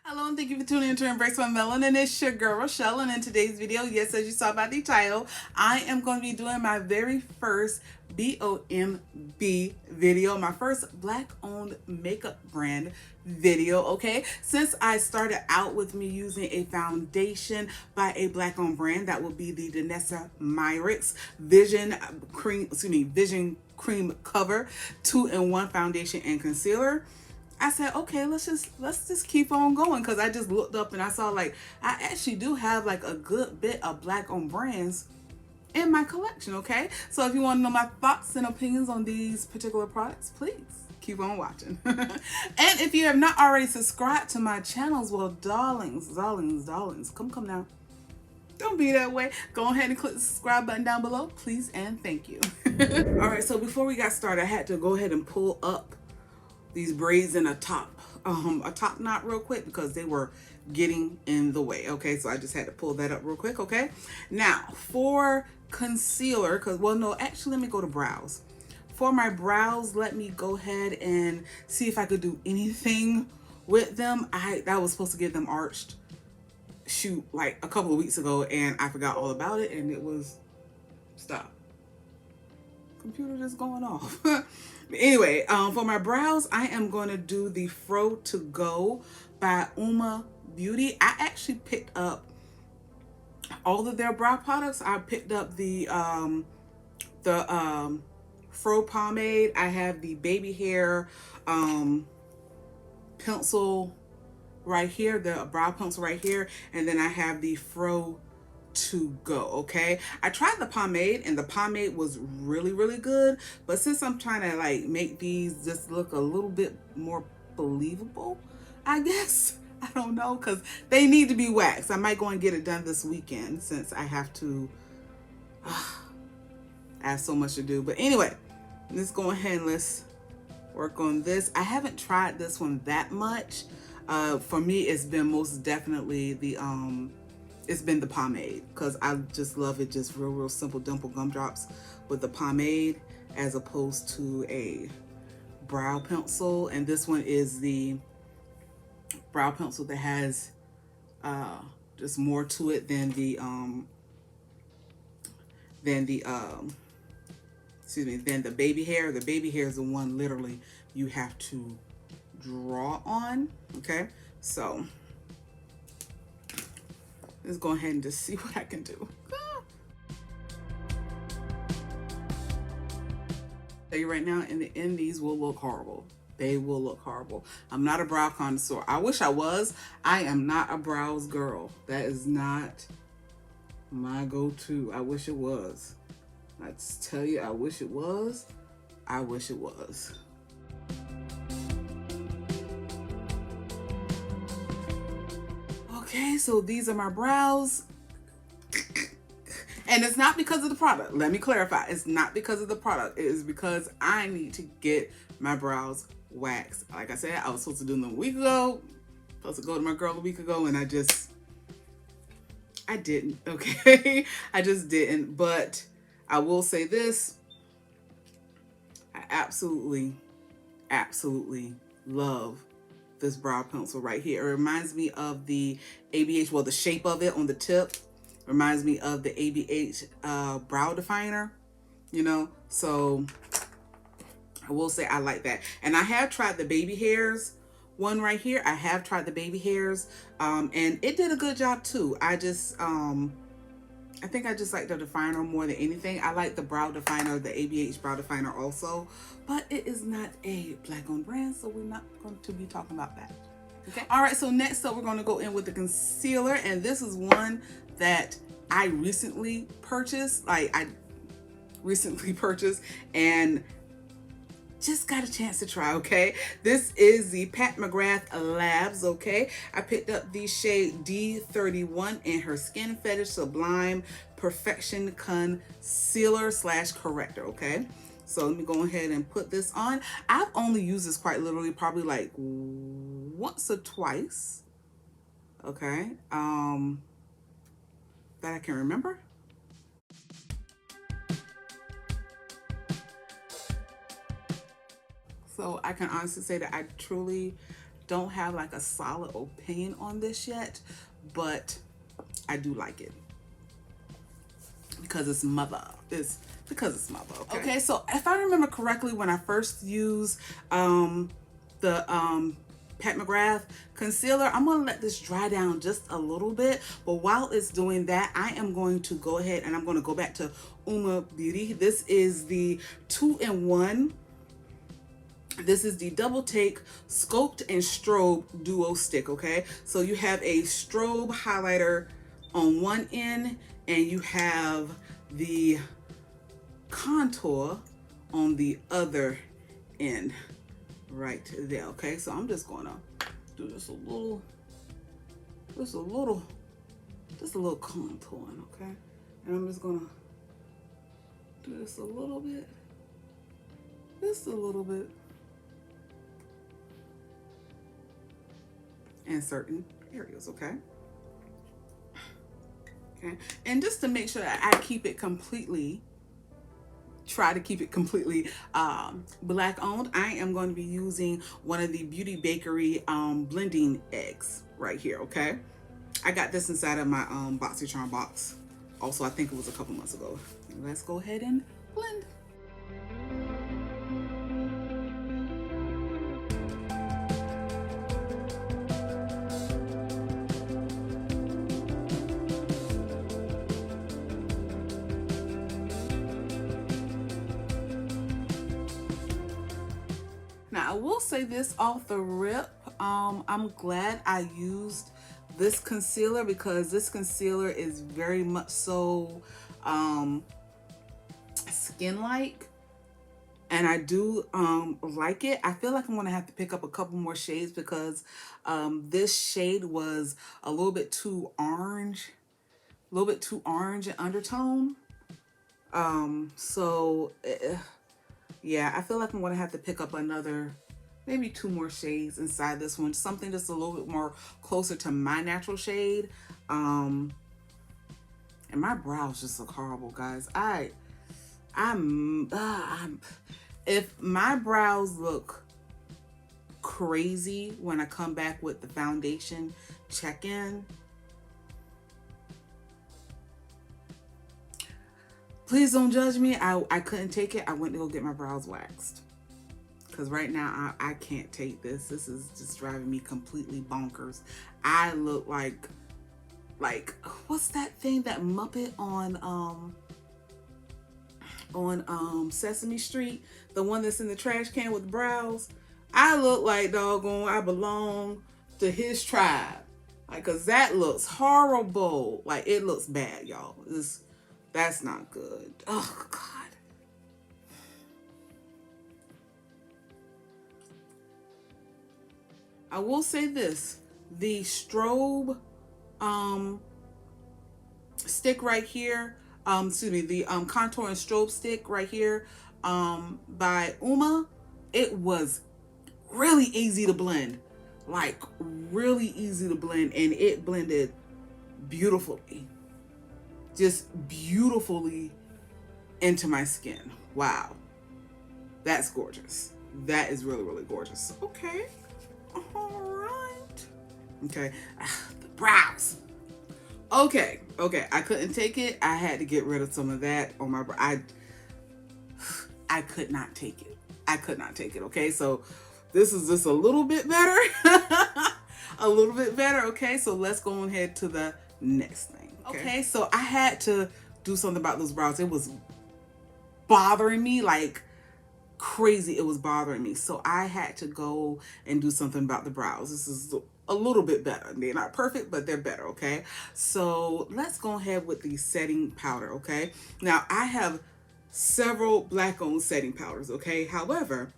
Hello and thank you for tuning in to Embrace My Melanin. It's your girl Rochelle, and in today's video, yes, as you saw by the title, I am going to be doing my very first BOMB video, my first black-owned makeup brand video, okay? Since I started out with me using a foundation by a black-owned brand, that will be the Danessa Myricks Vision Cream Cover 2-in-1 foundation and concealer. I said, okay, let's just keep on going, because I just looked up and I saw like I actually do have like a good bit of black owned brands in my collection, okay? So if you want to know my thoughts and opinions on these particular products, please keep on watching. And if you have not already subscribed to my channels, well, darlings, come now. Don't be that way. Go ahead and click the subscribe button down below, please and thank you. All right, so before we got started, I had to go ahead and pull up these braids in a top knot real quick because they were getting in the way. Okay, so I just had to pull that up real quick. Okay, now for concealer, because well, no, actually, let me go to brows. For my brows, let me go ahead and see if I could do anything with them. I was supposed to get them arched shoot like a couple of weeks ago, and I forgot all about it, and it was stop. Computer just going off. Anyway, for my brows, I am going to do the Faux to Go by Uma Beauty. I actually picked up all of their brow products. I picked up the Faux pomade. I have the baby hair pencil right here, the brow pencil right here, and then I have the Faux to Go. Okay, I tried the pomade and the pomade was really good, but since I'm trying to like make these just look a little bit more believable, I guess, I don't know, because they need to be waxed. I might go and get it done this weekend since I have to I have so much to do. But anyway, let's go ahead and let's work on this. I haven't tried this one that much. For me, it's been most definitely the it's been the pomade, because I just love it, just real simple dimple gumdrops with the pomade as opposed to a brow pencil. And this one is the brow pencil that has just more to it than the baby hair. The baby hair is the one literally you have to draw on. Okay, so let's go ahead and just see what I can do. Tell you right now, in the end, these will look horrible. They will look horrible. I'm not a brow connoisseur. I wish I was. I am not a brows girl. That is not my go-to. I wish it was. I just tell you, I wish it was. I wish it was. Okay, so these are my brows. And it's not because of the product. Let me clarify. It's not because of the product. It is because I need to get my brows waxed. Like I said, I was supposed to do them a week ago. Supposed to go to my girl a week ago, and I didn't, okay? I just didn't. But I will say this. I absolutely love this brow pencil right here. It reminds me of the ABH, well, the shape of it on the tip reminds me of the ABH brow definer, you know, so I will say I like that. And I have tried the baby hairs one right here. I have tried the baby hairs, and it did a good job too. I just I think I just like the definer more than anything. I like the brow definer, the ABH brow definer also, but it is not a black-owned brand, so we're not going to be talking about that. Okay. All right, so next up, we're going to go in with the concealer, and this is one that I recently purchased. Like, I recently purchased and just got a chance to try, okay? This is the Pat McGrath Labs, okay? I picked up the shade D31 in her Skin Fetish Sublime Perfection Concealer / Corrector, okay? So let me go ahead and put this on. I've only used this quite literally probably like once or twice, okay? That I can remember. So I can honestly say that I truly don't have like a solid opinion on this yet, but I do like it because it's mother. It's because it's mother. Okay, so if I remember correctly, when I first used the Pat McGrath concealer, I'm going to let this dry down just a little bit, but while it's doing that, I am going to go ahead and I'm going to go back to Uma Beauty. This is the 2-in-1. This is the Double Take Sculpt and Strobe Duo Stick, okay? So you have a strobe highlighter on one end, and you have the contour on the other end right there, okay? So I'm just gonna do this a little contouring, okay? And I'm just gonna do this a little bit, just a little bit, in certain areas, okay? Okay, and just to make sure that I keep it completely, try to keep it completely black owned, I am going to be using one of the Beauty Bakery blending eggs right here, okay? I got this inside of my BoxyCharm box. Also, I think it was a couple months ago. Let's go ahead and blend. Now, I will say this off the rip, I'm glad I used this concealer because this concealer is very much so skin-like, and I do like it. I feel like I'm gonna have to pick up a couple more shades because this shade was a little bit too orange, in undertone. Yeah, I feel like I'm gonna have to pick up another, maybe 2 more shades inside this one. Something just a little bit more closer to my natural shade. And my brows just look horrible, guys. If my brows look crazy when I come back with the foundation check-in, please don't judge me. I couldn't take it. I went to go get my brows waxed. Because right now, I can't take this. This is just driving me completely bonkers. I look like what's that thing, that Muppet on Sesame Street? The one that's in the trash can with the brows? I look like, doggone, I belong to his tribe. Like, cause that looks horrible. Like, it looks bad, y'all. That's not good. Oh, God. I will say this. The strobe stick right here, the contour and strobe stick right here by Uma, it was really easy to blend. Like, really easy to blend, and it blended beautifully. Just beautifully into my skin. Wow. That's gorgeous. That is really, really gorgeous. Okay. All right. Okay. The brows. Okay. I couldn't take it. I had to get rid of some of that on my brow. I could not take it. Okay. So this is just a little bit better. A little bit better. Okay. So let's go ahead to the next thing. Okay, so I had to do something about those brows. It was bothering me like crazy. It was bothering me. So I had to go and do something about the brows. This is a little bit better. They're not perfect, but they're better, okay? So let's go ahead with the setting powder, okay? Now, I have several black-owned setting powders, okay? However,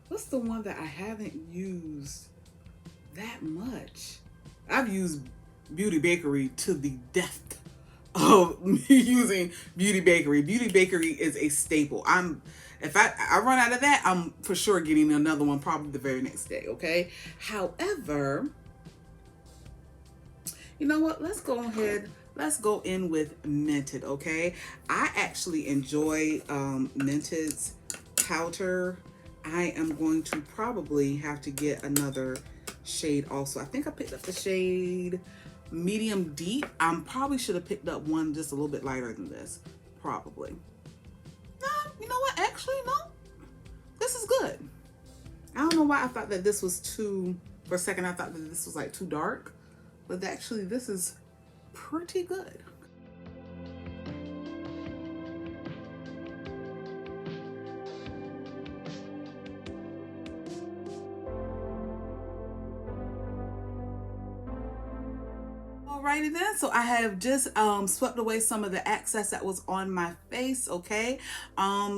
what's the one that I haven't used that much? I've used Beauty Bakery to the death of me using Beauty Bakery. Beauty Bakery is a staple. If I run out of that, I'm for sure getting another one probably the very next day, okay? However, you know what? Let's go ahead. Let's go in with Tinted, okay? I actually enjoy Tinted's powder I am going to probably have to get another shade also. I think I picked up the shade medium deep. I probably should have picked up one just a little bit lighter than this, probably. You know what? Actually, no. This is good. I don't know why I thought that this was too, for a second I thought that this was like too dark, but actually this is pretty good. Alrighty then, so I have just swept away some of the excess that was on my face, okay?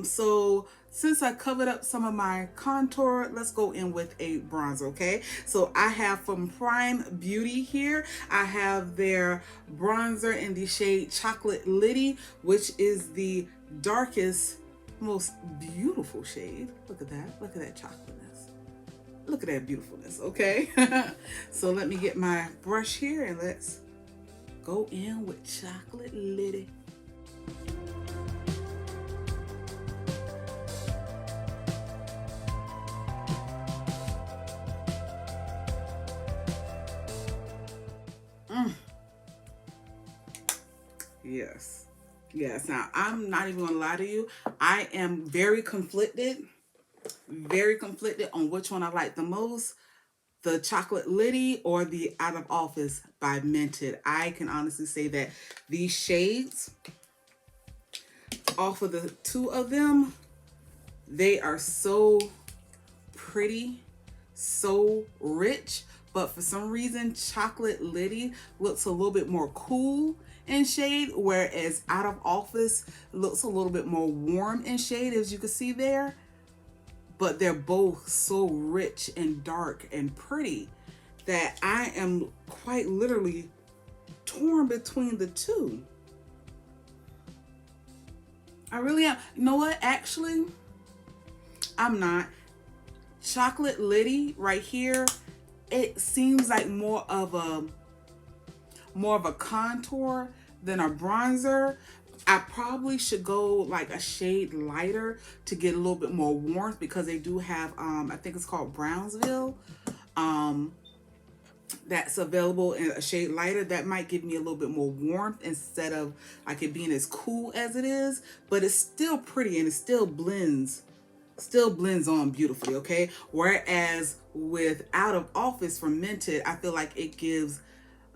So since I covered up some of my contour, let's go in with a bronzer, okay? So I have from Prime Beauty here, I have their bronzer in the shade Chocolate Liddy, which is the darkest, most beautiful shade. Look at that chocolateness. Look at that beautifulness, okay? So let me get my brush here and let's go in with Chocolate Liddy. Yes. Yes. Now, I'm not even gonna lie to you. I am very conflicted on which one I like the most. The Chocolate Liddy or the Out of Office by Tinted. I can honestly say that these shades, off of the two of them, they are so pretty, so rich, but for some reason Chocolate Liddy looks a little bit more cool in shade, whereas Out of Office looks a little bit more warm in shade, as you can see there. But they're both so rich and dark and pretty that I am quite literally torn between the two. I really am. You know what? Actually, I'm not. Chocolate Liddy right here, it seems like more of a contour than a bronzer. I probably should go like a shade lighter to get a little bit more warmth, because they do have I think it's called Brownsville, that's available in a shade lighter. That might give me a little bit more warmth instead of like it being as cool as it is, but it's still pretty and it still blends on beautifully, okay? Whereas with Out of Office from Tinted, I feel like it gives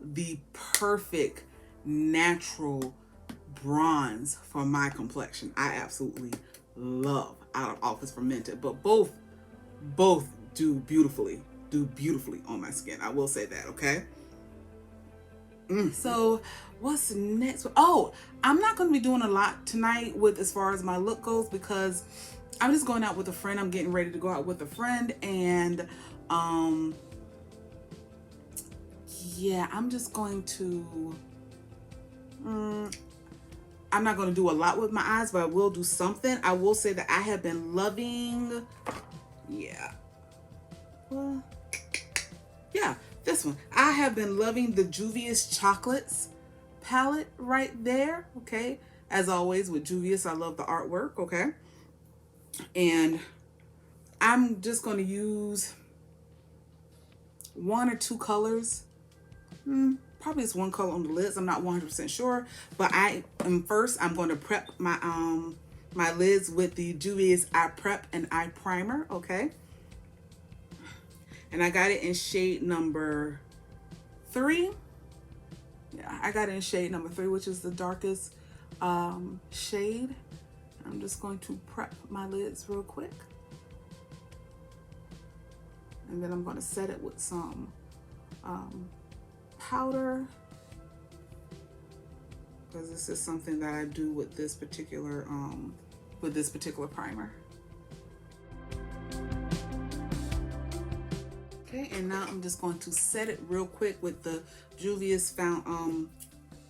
the perfect natural bronze for my complexion. I absolutely love Out of Office from Tinted, but both do beautifully on my skin. I will say that, okay? So what's next? Oh, I'm not going to be doing a lot tonight with as far as my look goes, because I'm just going out with a friend. I'm getting ready to go out with a friend, and yeah, I'm just going to I'm not going to do a lot with my eyes, but I will do something. I will say that I have been loving, this one. I have been loving the Juvia's Chocolates palette right there, okay? As always with Juvia's, I love the artwork, okay? And I'm just going to use one or two colors. Probably just one color on the lids. I'm not 100% sure, but I'm going to prep my my lids with the Juvia's Eye Prep and Eye Primer, okay? And I got it in shade number 3. Yeah, I got it in shade number 3, which is the darkest shade. I'm just going to prep my lids real quick, and then I'm going to set it with some powder, because this is something that I do with this particular primer. Okay, and now I'm just going to set it real quick with the Juvia's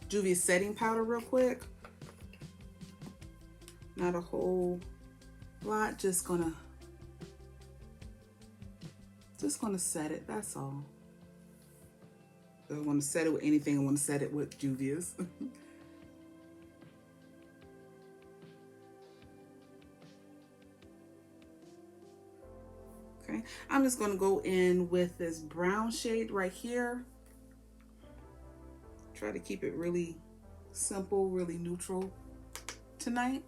Juvia's setting powder real quick. Not a whole lot, just gonna set it, that's all. I don't want to set it with anything, I want to set it with Juvia's. I'm just going to go in with this brown shade right here. Try to keep it really simple, really neutral tonight.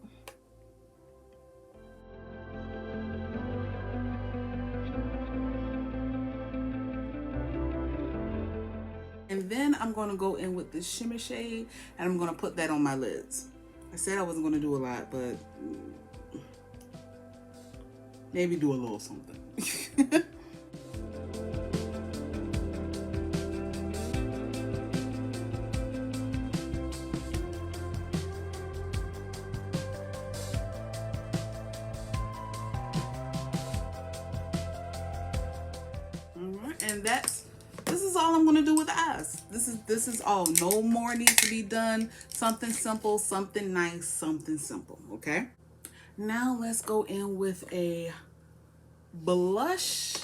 And then I'm going to go in with this shimmer shade, and I'm going to put that on my lids. I said I wasn't going to do a lot, but maybe do a little something. And this is all I'm gonna do with the eyes. This is all. No more needs to be done. Something simple, something nice, something simple. Okay. Now let's go in with a blush.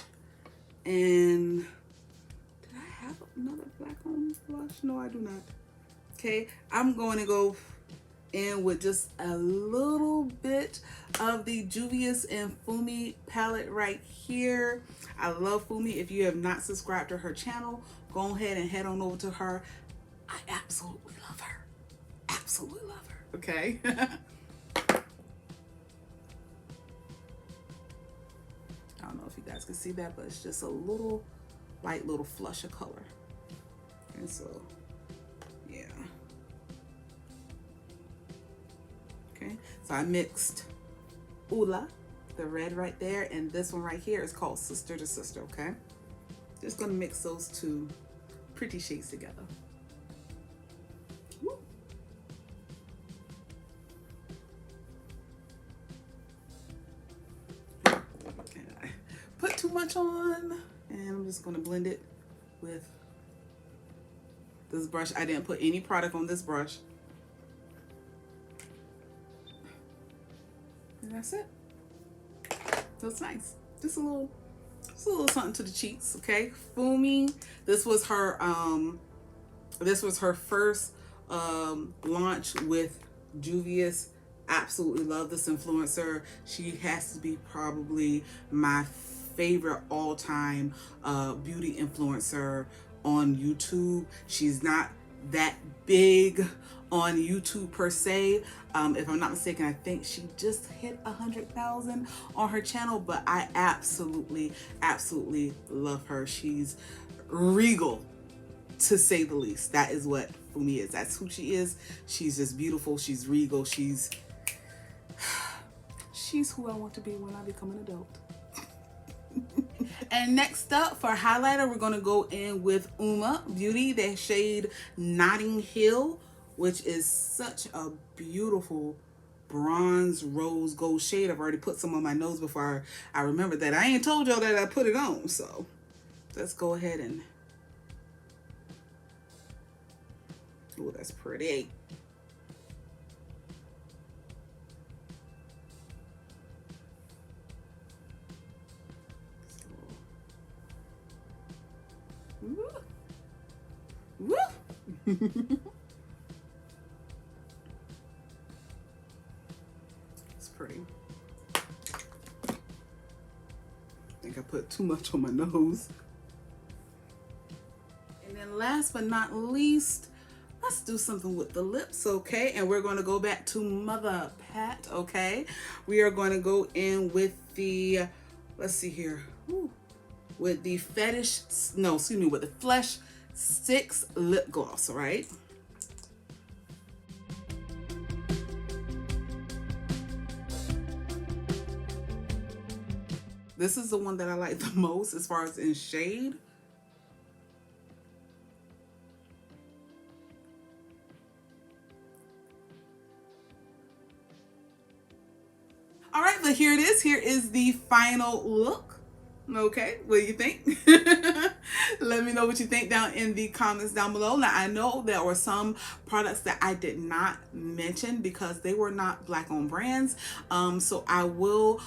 And did I have another black on blush? No, I do not. Okay, I'm going to go in with just a little bit of the Juvia's and Fumi palette right here. I love Fumi. If you have not subscribed to her channel, go ahead and head on over to her. I absolutely love her. Absolutely love her. Okay. I don't know if you guys can see that, but it's just a little light little flush of color. And so, yeah. Okay, so I mixed Ula, the red right there, and this one right here is called Sister to Sister, okay? Just gonna mix those two pretty shades together. Woo. Okay, I put too much on, and I'm just gonna blend it with this brush. I didn't put any product on this brush. And that's it. So it's nice. Just a little something to the cheeks, okay? Fumi. This was her first launch with Juvia's. Absolutely love this influencer. She has to be probably my favorite all-time beauty influencer on YouTube. She's not that big on YouTube per se. If I'm not mistaken, I think she just hit 100,000 on her channel, but I absolutely love her. She's regal, to say the least. That is what Fumi is. That's who she is. She's just beautiful. She's regal. She's who I want to be when I become an adult. And next up for highlighter, we're gonna go in with Uma Beauty, the shade Notting Hill, which is such a beautiful bronze rose gold shade. I've already put some on my nose before I remembered that. I ain't told y'all that I put it on, so let's go ahead and, oh, that's pretty. Woo. It's pretty. I think I put too much on my nose. And then last but not least, let's do something with the lips, okay? And we're going to go back to Mother Pat, okay? We are going to go in with the, let's see here. Ooh. With the with the Flesh 6 lip gloss, all right? This is the one that I like the most as far as in shade. All right, but here it is. Here is the final look. Okay, what do you think? Let me know what you think down in the comments down below. Now, I know there were some products that I did not mention because they were not black owned brands. So I will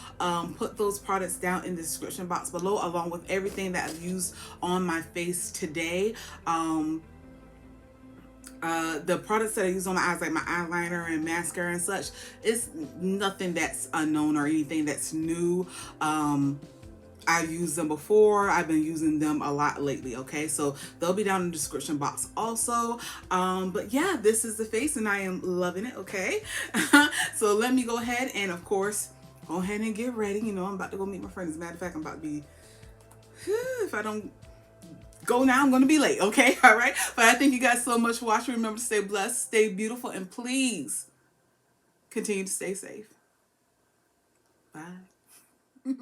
put those products down in the description box below, along with everything that I've used on my face today. The products that I use on my eyes, like my eyeliner and mascara and such, it's nothing that's unknown or anything that's new. I've used them before. I've been using them a lot lately, okay? So they'll be down in the description box also. But yeah, this is the face and I am loving it, okay? So let me go ahead and, of course, go ahead and get ready. You know, I'm about to go meet my friend. As a matter of fact, I'm about to be, if I don't go now, I'm going to be late, okay? All right? But I thank you guys so much for watching. Remember to stay blessed, stay beautiful, and please continue to stay safe. Bye.